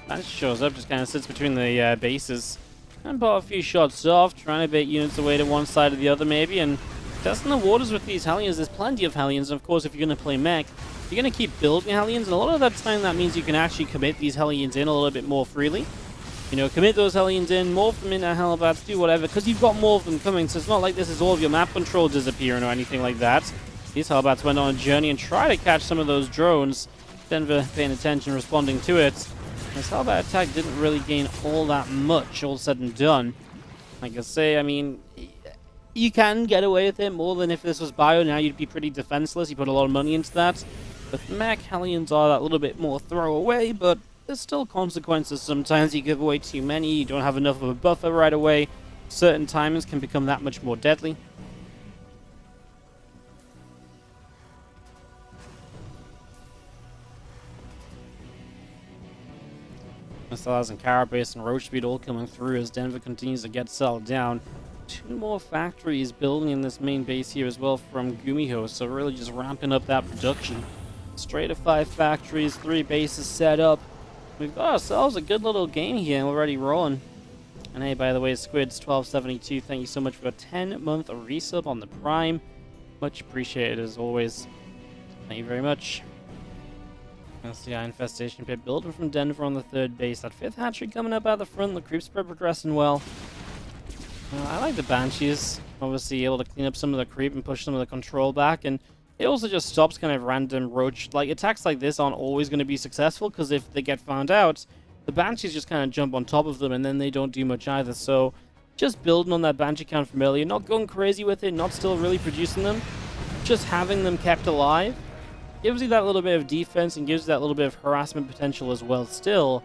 That shows up, just kind of sits between the bases. And bought a few shots off, trying to bait units away to one side or the other maybe, and testing the waters with these Hellions. There's plenty of Hellions, and of course if you're going to play Mech, you're going to keep building Hellions, and a lot of that time that means you can actually commit these Hellions in a little bit more freely. You know, commit those Hellions in, morph them into Hellbats, do whatever, because you've got more of them coming, so it's not like this is all of your map control disappearing or anything like that. These Hellbats went on a journey and tried to catch some of those drones. Denver paying attention, responding to it. This Hellbat attack didn't really gain all that much, all said and done. Like I say, I mean, you can get away with it more than if this was Bio. Now you'd be pretty defenseless. You put a lot of money into that. With Mech, Hellions are that little bit more throwaway, but there's still consequences. Sometimes you give away too many, you don't have enough of a buffer right away. Certain timings can become that much more deadly. Missiles and Carapace and Roach Speed all coming through as Denver continues to get settled down. 2 more factories building in this main base here as well from GuMiho, so really just ramping up that production. Straight to 5 factories, 3 bases set up. We've got ourselves a good little game here already rolling. And hey, by the way, Squids1272, thank you so much for a 10-month resub on the Prime. Much appreciated as always. Thank you very much. That's the Infestation Pit building from Denver on the 3rd base. That 5th hatchery coming up out the front. The creep spread progressing well. I like the Banshees. Obviously able to clean up some of the creep and push some of the control back. And it also just stops kind of random roach. Like, attacks like this aren't always going to be successful, because if they get found out, the Banshees just kind of jump on top of them and then they don't do much either. So just building on that Banshee count from earlier. Not going crazy with it. Not still really producing them. Just having them kept alive gives you that little bit of defense and gives you that little bit of harassment potential as well still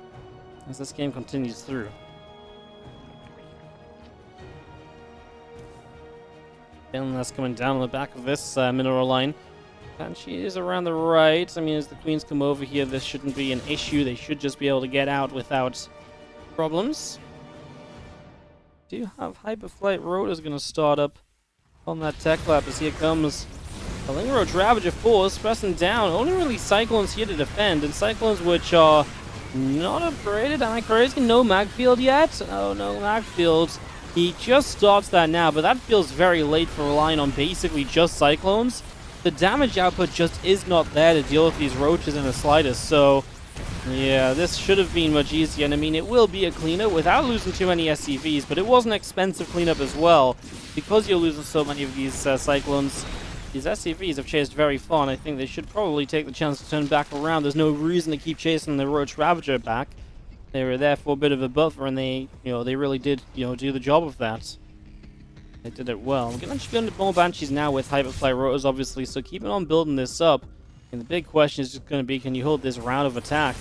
as this game continues through. And that's coming down on the back of this mineral line. And she is around the right. I mean, as the queens come over here, this shouldn't be an issue. They should just be able to get out without problems. Do have Hyperflight Rotor is going to start up on that tech lab as here comes the Lingroach Ravager Force pressing down. Only really Cyclones here to defend, and Cyclones which are not upgraded. Am I crazy? No Magfield yet? Oh, no Magfield. He just starts that now, but that feels very late for relying on basically just Cyclones. The damage output just is not there to deal with these roaches in the slightest, so yeah, this should have been much easier. And I mean, it will be a cleanup without losing too many SCVs, but it was an expensive cleanup as well, because you're losing so many of these Cyclones. These SCVs have chased very far, and I think they should probably take the chance to turn back around. There's no reason to keep chasing the Roach Ravager back. They were there for a bit of a buffer, and they really did, do the job of that. They did it well. We're going to actually go into more Banshees now with Hyperfly Rotors, obviously, so keeping on building this up. And the big question is just going to be, can you hold this round of attack?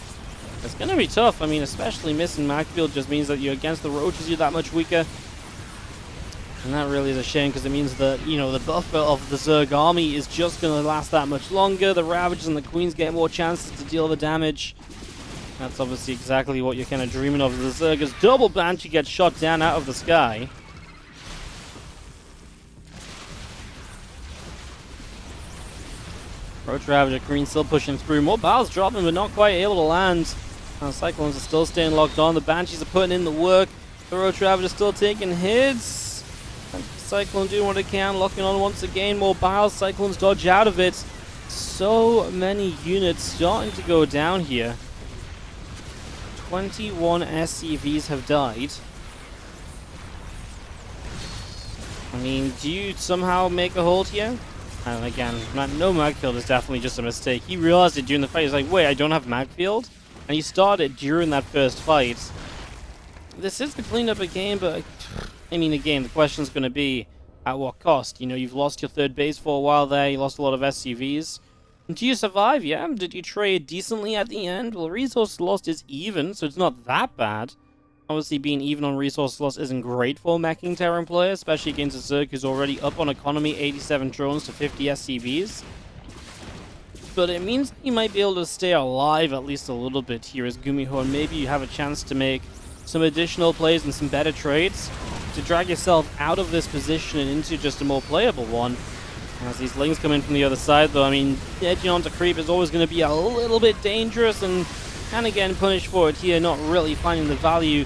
It's going to be tough. I mean, especially missing Macfield just means that you're against the Roaches, you're that much weaker. And that really is a shame, because it means that, the buffer of the Zerg army is just going to last that much longer. The Ravagers and the Queens get more chances to deal the damage. That's obviously exactly what you're kind of dreaming of. The Zerg's double Banshee gets shot down out of the sky. Roach Ravager, Green still pushing through. More barrels dropping, but not quite able to land. Cyclones are still staying locked on. The Banshees are putting in the work. The Roach Ravager still taking hits. And Cyclone doing what it can, locking on once again. More barrels. Cyclones dodge out of it. So many units starting to go down here. 21 SCVs have died. I mean, do you somehow make a hold here? And again, no Magfield is definitely just a mistake. He realized it during the fight. He's like, wait, I don't have Magfield? And he started during that first fight. This is the cleanup a game, but I mean, again, the question's going to be, at what cost? You've lost your 3rd base for a while there. You lost a lot of SCVs. Do you survive? Yeah. Did you trade decently at the end? Well, resource lost is even, so it's not that bad. Obviously, being even on resource loss isn't great for a meching Terran player, especially against a Zerg who's already up on economy, 87 drones to 50 SCVs. But it means you might be able to stay alive at least a little bit here as GuMiho, and maybe you have a chance to make some additional plays and some better trades to drag yourself out of this position and into just a more playable one. As these Lings come in from the other side, though, I mean, edging onto creep is always going to be a little bit dangerous, and and again punished for it here, not really finding the value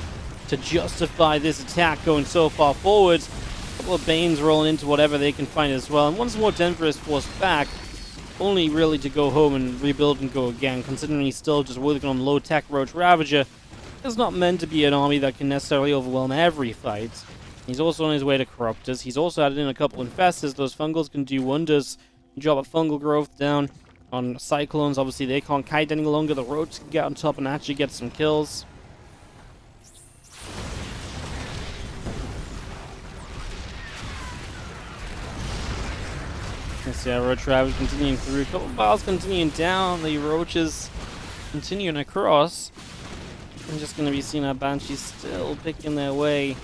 to justify this attack going so far forward. A couple of Banes rolling into whatever they can find as well, and once more Denver is forced back, only really to go home and rebuild and go again, considering he's still just working on low-tech Roach Ravager. It's not meant to be an army that can necessarily overwhelm every fight. He's also on his way to Corruptors. He's also added in a couple Infestors. Those Fungals can do wonders. You drop a Fungal Growth down on Cyclones. Obviously, they can't kite any longer. The Roach can get on top and actually get some kills. Let's see how Roach Ravager continuing through. A couple of Biles continuing down. The Roaches continuing across. I'm just going to be seeing our Banshees still picking their way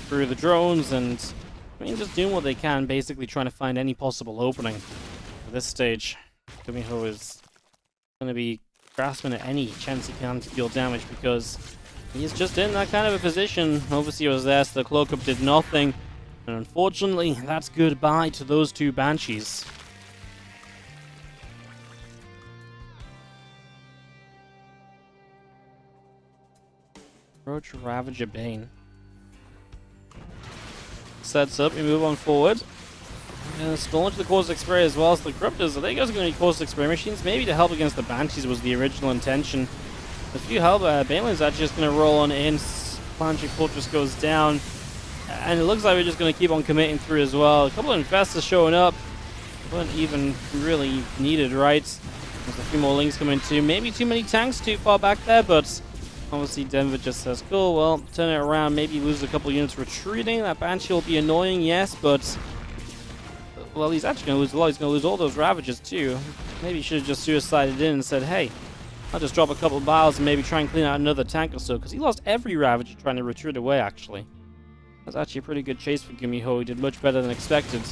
through the drones and, I mean, just doing what they can, basically trying to find any possible opening. At this stage, GuMiho is going to be grasping at any chance he can to deal damage because he's just in that kind of a position. Overseer was there, so the Cloak Up did nothing. And unfortunately, that's goodbye to those two Banshees. Roach Ravager Bane. Sets up, we move on forward. And it's going to the Caustic Spray as well as the Corruptors. I think those are going to be Caustic Spray machines. Maybe to help against the Banshees was the original intention. If you help, Banelin's actually just going to roll on in. Planetary Fortress goes down. And it looks like we're just going to keep on committing through as well. A couple of Infestors showing up. Weren't even really needed, right? There's a few more Lings coming too. Maybe too many tanks too far back there, but obviously Denver just says, cool, well, turn it around, maybe lose a couple units retreating. That Banshee will be annoying, yes, but well, he's actually going to lose a lot. He's going to lose all those Ravagers too. Maybe he should have just suicided in and said, hey, I'll just drop a couple of Biles and maybe try and clean out another tank or so, because he lost every Ravager trying to retreat away, actually. That's actually a pretty good chase for GuMiho. He did much better than expected.